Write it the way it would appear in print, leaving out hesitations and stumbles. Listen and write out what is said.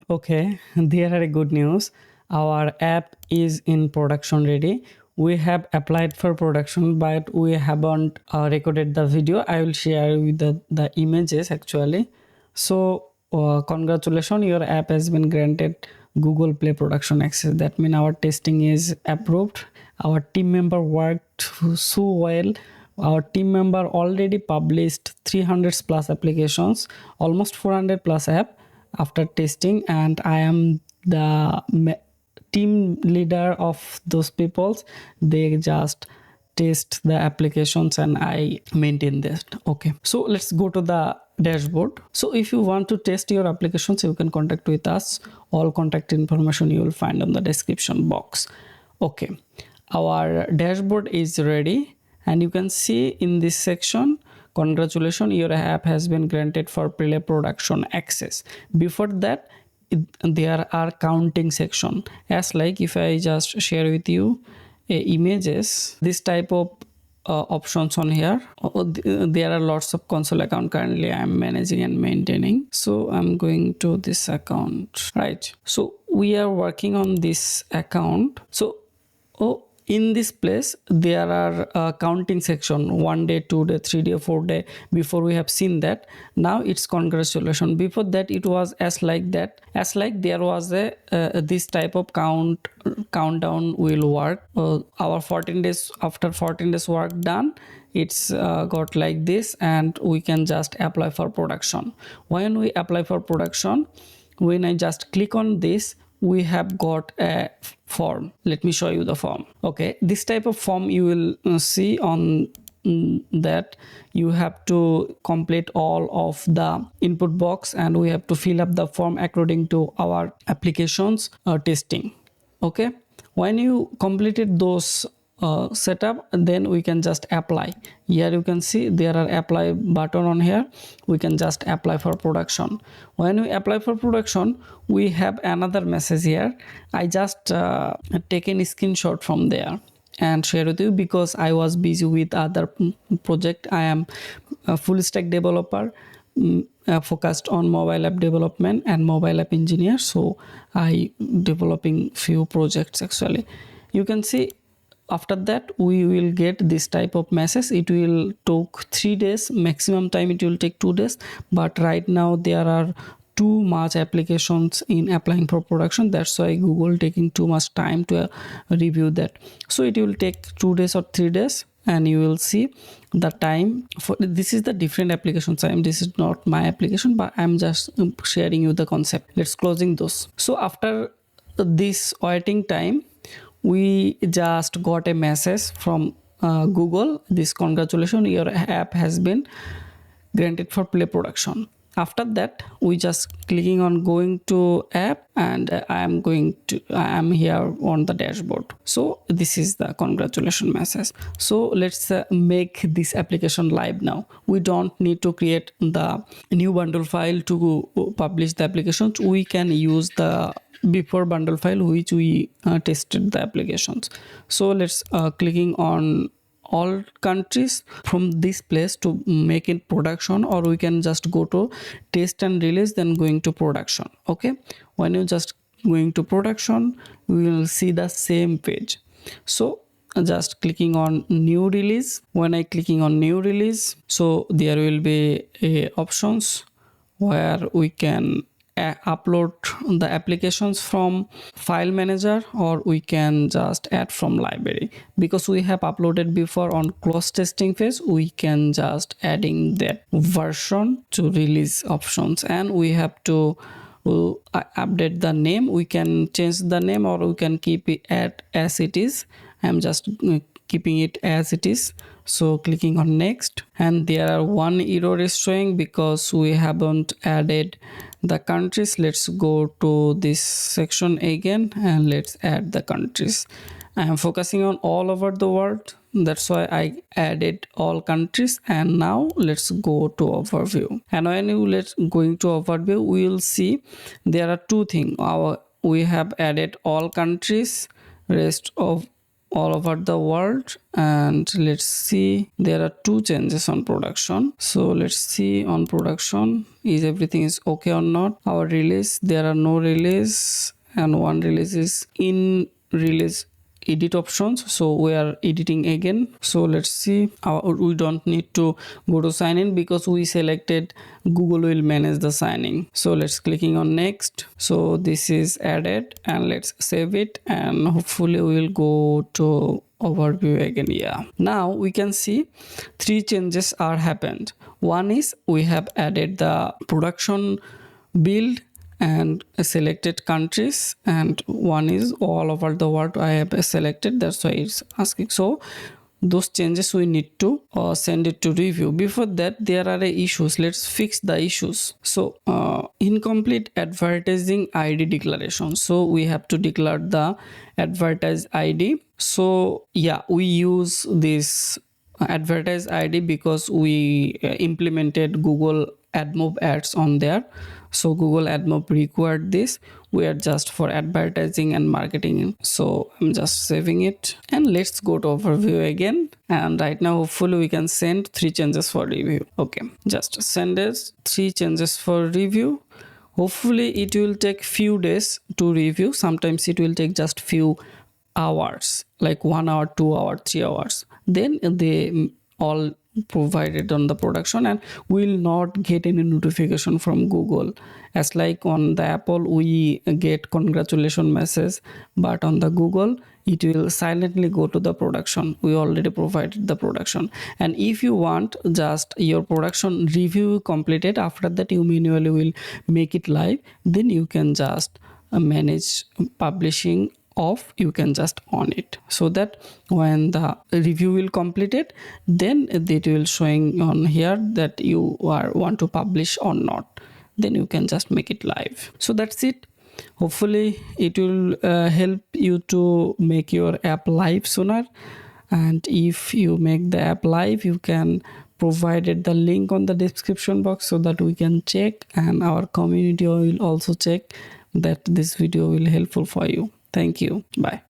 Okay, there are a good news. Our app is in production ready. We have applied for production, but we haven't recorded the video. I will share with the images actually. So, congratulations, your app has been granted Google Play production access. That means our testing is approved. Our team member worked so well. Our team member already published 300 plus applications, almost 400 plus app after testing, and I am the team leader of those peoples. They just test the applications and I maintain that. Okay, so let's go to the dashboard. So if you want to test your applications, you can contact with us. All contact information you will find on the description box. Okay, our dashboard is ready, and you can see in this section, congratulations, your app has been granted for play production access. Before that, there are counting section, as like if I just share with you images, this type of options on here. There are lots of console account currently I am managing and maintaining, so I'm going to this account, right? So we are working on this account. So in this place there are counting section, 1 day, 2 day, 3 day, 4 day. Before we have seen that. Now it's congratulations. Before that it was as like that, as like there was a this type of countdown will work. Our 14 days, after 14 days work done, it's got like this, and we can just apply for production. When we apply for production, when I just click on this, we have got a form. Let me show you the form. Okay, this type of form you will see on that you have to complete all of the input box, and we have to fill up the form according to our applications testing. Okay, when you completed those setup, then we can just apply. Here you can see there are apply button on here. We can just apply for production. When we apply for production, we have another message here. I just taken a screenshot from there and share with you because I was busy with other project. I am a full stack developer, focused on mobile app development and mobile app engineer, so I developing few projects actually. You can see after that we will get this type of message. It will take 3 days, maximum time it will take 2 days, but right now there are too much applications in applying for production. That's why Google taking too much time to review that. So it will take 2 days or 3 days, and you will see the time for this is the different applications. This is not my application, but I'm just sharing you the concept. Let's closing those. So after this waiting time, we just got a message from Google. This congratulations, your app has been granted for play production. After that, we just clicking on going to app, and I am here on the dashboard. So this is the congratulations message. So let's make this application live now. We don't need to create the new bundle file to publish the applications. We can use the before bundle file which we tested the applications. So let's clicking on all countries from this place to make it production, or we can just go to test and release, then going to production. Okay, when you just going to production, we will see the same page. So just clicking on new release. When I clicking on new release, so there will be options where we can upload the applications from file manager, or we can just add from library. Because we have uploaded before on close testing phase, we can just adding that version to release options, and we have to update the name. We can change the name, or we can keep it as it is. I'm just keeping it as it is. So clicking on next, and there are one error is showing because we haven't added the countries. Let's go to this section again, and let's add the countries. I am focusing on all over the world, that's why I added all countries. And now let's go to overview, and when you let's going to overview, we will see there are two things. We have added all countries, rest of all over the world, and let's see, there are two changes on production. So let's see on production, is everything is okay or not. Our release, there are no release, and one release is in release edit options, so we are editing again. So let's see, we don't need to go to sign in because we selected Google will manage the signing. So let's clicking on next. So this is added, and let's save it, and hopefully we will go to overview again. Yeah, now we can see three changes are happened. One is we have added the production build and selected countries, and one is all over the world I have selected, that's why it's asking. So those changes we need to send it to review. Before that, there are issues, let's fix the issues. So incomplete advertising ID declaration, so we have to declare the advertise ID. So yeah, we use this advertise ID because we implemented Google AdMob ads on there. So Google AdMob required this, we are just for advertising and marketing. So I'm just saving it, and let's go to overview again. And right now hopefully we can send three changes for review. Okay, just send us three changes for review. Hopefully it will take few days to review, sometimes it will take just few hours, like 1 hour, 2 hour, 3 hours, then they all provided on the production, and will not get any notification from Google. As like on the Apple we get congratulation message, but on the Google it will silently go to the production, we already provided the production. And if you want just your production review completed, after that you manually will make it live, then you can just manage publishing off, you can just on it, so that when the review will complete it, then it will showing on here that you are want to publish or not, then you can just make it live. So that's it. Hopefully it will help you to make your app live sooner. And if you make the app live, you can provided the link on the description box so that we can check, and our community will also check that this video will helpful for you. Thank you. Bye.